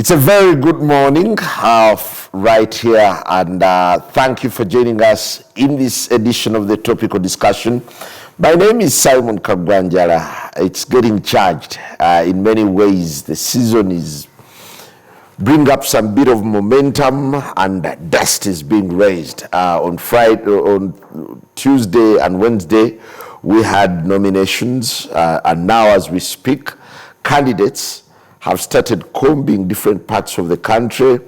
It's a very good morning right here, and thank you for joining us in this edition of the topical discussion. My name is Simon Kagwanjara. It's getting charged in many ways. The season is bring up some bit of momentum, and dust is being raised. On Tuesday and Wednesday, we had nominations, and now as we speak, candidates have started combing different parts of the country.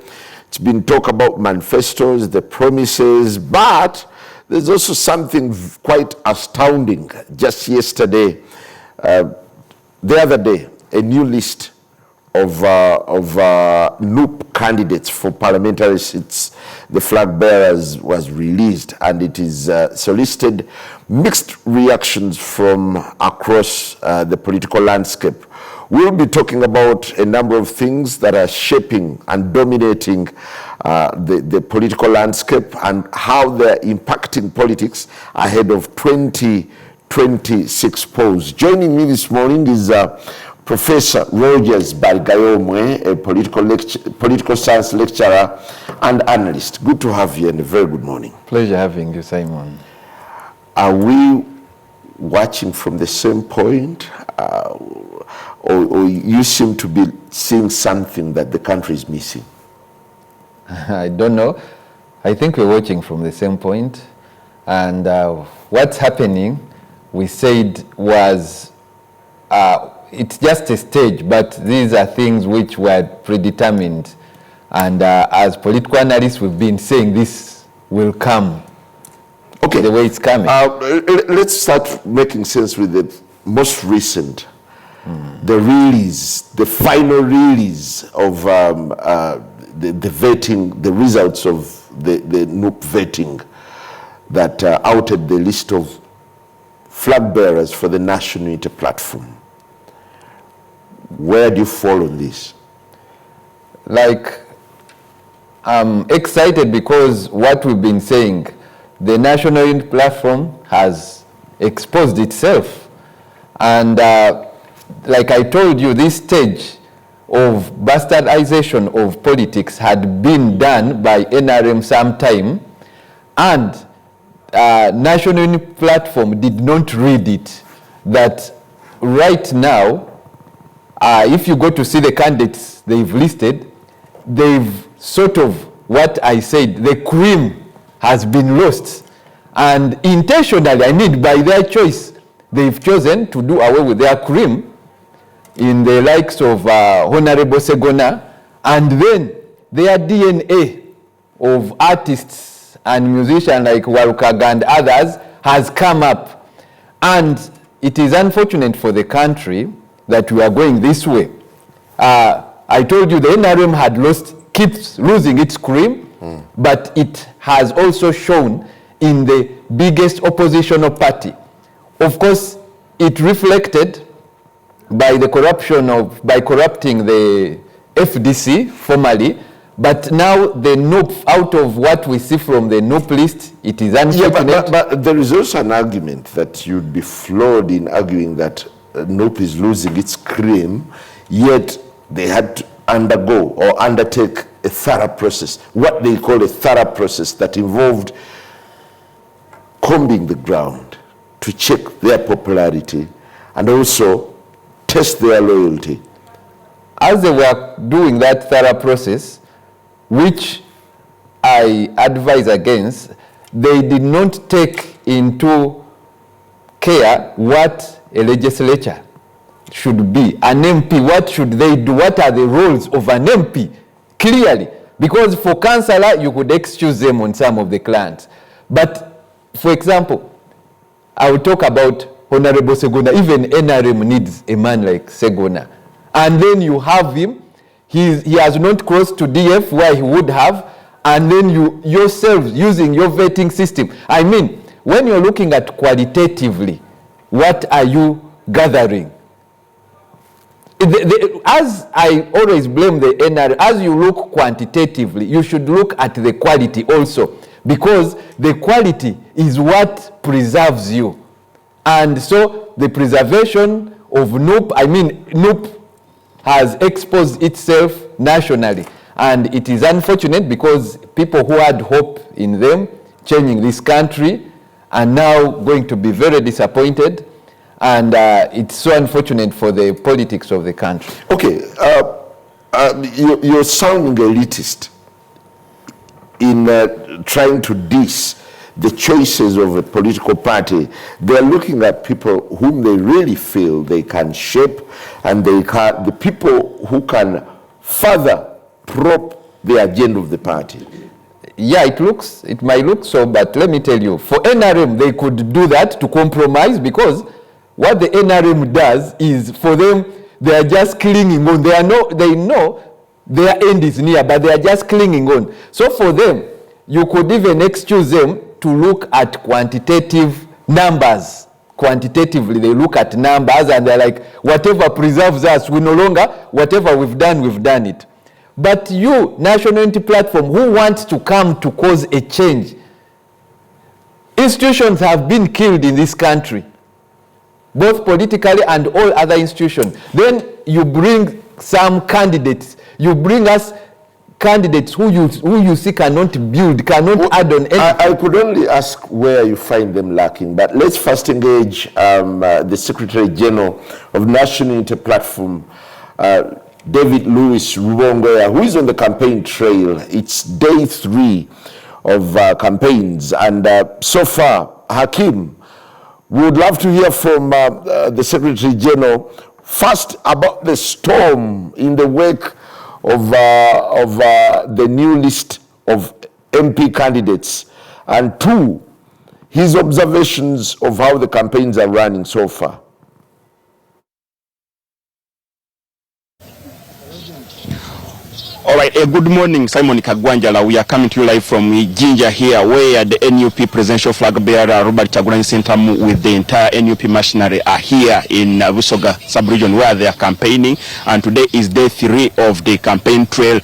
It's been talk about manifestos, the promises, but there's also something quite astounding. Just yesterday, the other day, a new list of NUP candidates for parliamentary seats, the flag bearers, was released, and it is solicited mixed reactions from across the political landscape. We'll be talking about a number of things that are shaping and dominating the political landscape and how they're impacting politics ahead of 2026 polls. Joining me this morning is Professor Rogers Bargayomwe, a political science lecturer and analyst. Good to have you, and a very good morning. Pleasure having you, Simon. Are we watching from the same point? Or you seem to be seeing something that the country is missing? I don't know. I think we're watching from the same point. And what's happening, we said, was it's just a stage, but these are things which were predetermined. And as political analysts, we've been saying this will come. Okay, the way it's coming. Let's start making sense with the most recent. The release, the final release of the vetting, the results of the NUP vetting that outed the list of flag bearers for the National Unity Platform. Where do you fall on this? Like, I'm excited because what we've been saying, the National Unity Platform has exposed itself. And like I told you, this stage of bastardization of politics had been done by NRM sometime, and National Unity Platform did not read it. That right now, if you go to see the candidates they've listed, they've sort of, what I said, the cream has been lost. And intentionally, I mean by their choice, they've chosen to do away with their cream in the likes of Honorable Segona, and then their DNA of artists and musicians like Walukaga and others has come up. And it is unfortunate for the country that we are going this way. I told you the NRM had keeps losing its cream, but it has also shown in the biggest oppositional party. Of course, it reflected by corrupting the FDC formally, but now the NUP, out of what we see from the NUP list, it is unfortunate. Yeah, but there is also an argument that you'd be flawed in arguing that NUP is losing its cream, yet they had to undergo or undertake a thorough process, what they call a thorough process that involved combing the ground to check their popularity and also test their loyalty. As they were doing that thorough process, which I advise against, they did not take into care what a legislature should be. An MP, what should they do? What are the roles of an MP? Clearly. Because for councillor, you could excuse them on some of the clients. But, for example, I will talk about Honorable Segona. Even NRM needs a man like Segona. And then you have him, he has not crossed to DF where he would have, and then you yourself using your vetting system. I mean, when you're looking at qualitatively, what are you gathering? As I always blame the NRM, as you look quantitatively, you should look at the quality also, because the quality is what preserves you. And so the preservation of NUP, I mean NUP has exposed itself nationally. And it is unfortunate because people who had hope in them changing this country are now going to be very disappointed. And it's so unfortunate for the politics of the country. Okay, you're sounding elitist in trying to diss the choices of a political party. They're looking at people whom they really feel they can shape, and the people who can further prop the agenda of the party. Yeah, it might look so, but let me tell you, for NRM, they could do that to compromise, because what the NRM does is, for them, they are just clinging on. They know their end is near, but they are just clinging on. So for them, you could even excuse them to look at quantitative numbers. Quantitatively, they look at numbers and they're like, whatever preserves us, we no longer, whatever we've done it. But you, National Unity Platform, who wants to come to cause a change, institutions have been killed in this country, both politically and all other institutions. Then you bring some candidates. You bring us candidates who you see cannot build, cannot add on anything. I could only ask where you find them lacking, but let's first engage the Secretary General of National Unity Platform, David Louis Luuka, who is on the campaign trail. It's day 3 of campaigns, and so far, Hakim, we would love to hear from the Secretary General first about the storm in the wake of the new list of MP candidates, and 2, his observations of how the campaigns are running so far. All right, good morning, Simon Kagwanjala. We are coming to you live from Jinja here, where the NUP presidential flag bearer Robert Kyagulanyi Ssentamu with the entire NUP machinery are here in Busoga sub-region where they are campaigning. And today is day 3 of the campaign trail.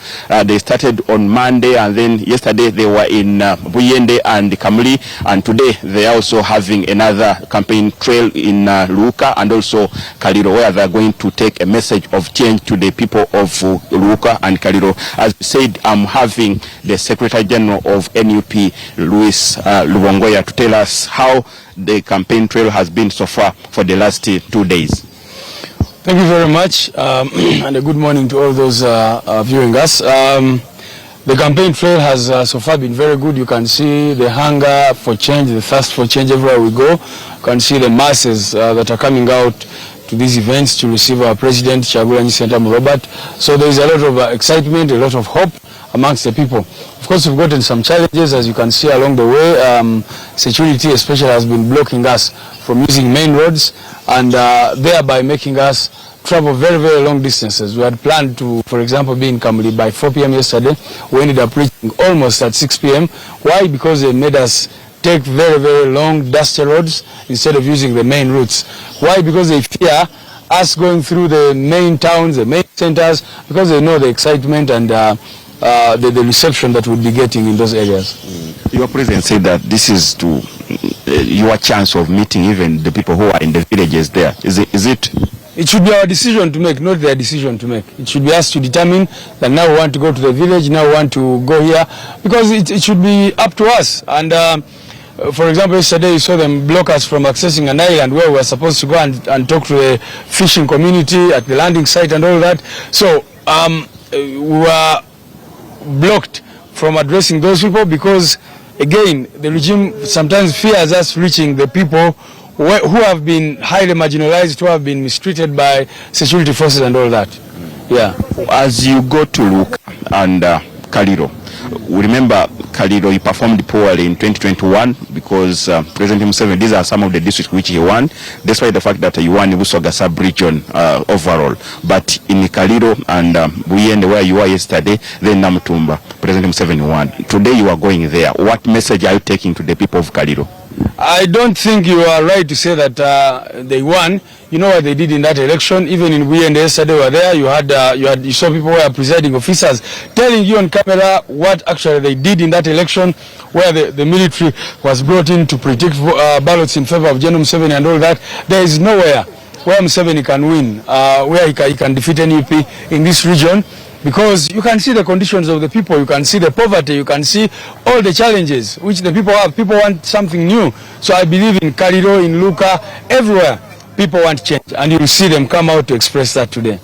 They started on Monday, and then yesterday they were in Buyende and Kamuli, and today they are also having another campaign trail in Luuka and also Kaliro, where they are going to take a message of change to the people of Luuka and Kaliro. As said, I'm having the Secretary General of NUP, Louis Luuka, to tell us how the campaign trail has been so far for the last 2 days. Thank you very much, and a good morning to all those viewing us. The campaign trail has so far been very good. You can see the hunger for change, the thirst for change everywhere we go. You can see the masses that are coming out to these events to receive our President, Kyagulanyi Ssentamu Robert. So there is a lot of excitement, a lot of hope amongst the people. Of course, we've gotten some challenges, as you can see along the way. Security especially has been blocking us from using main roads, and thereby making us travel very, very long distances. We had planned to, for example, be in Kamuli by 4 p.m. yesterday. We ended up reaching almost at 6 p.m. Why? Because they made us take very, very long, dusty roads instead of using the main routes. Why? Because they fear us going through the main towns, the main centers, because they know the excitement and the reception that we'll be getting in those areas. Your president said that this is to your chance of meeting even the people who are in the villages there. Is it? It should be our decision to make, not their decision to make. It should be us to determine that now we want to go to the village, now we want to go here, because it should be up to us. And for example, yesterday you saw them block us from accessing an island where we were supposed to go and talk to the fishing community at the landing site and all that. So we were blocked from addressing those people because, again, the regime sometimes fears us reaching the people who have been highly marginalized, who have been mistreated by security forces and all that. Yeah. As you go to Luuka and Kaliro, we remember Kaliro, he performed poorly in 2021 because President Museveni, these are some of the districts which he won, despite the fact that he won Busoga sub-region overall. But in Kaliro and Buyende, where you were yesterday, then Namutumba, President Museveni won. Today you are going there. What message are you taking to the people of Kaliro? I don't think you are right to say that they won. You know what they did in that election. Even in Buyende yesterday, were there. You saw people who were presiding officers telling you on camera what actually they did in that election, where the military was brought in to predict ballots in favor of General Museveni and all that. There is nowhere where Museveni can win, where he can defeat NUP in this region, because you can see the conditions of the people, you can see the poverty, you can see all the challenges which the people have. People want something new. So I believe in Kaliro, in Luuka, everywhere people want change, and you will see them come out to express that today.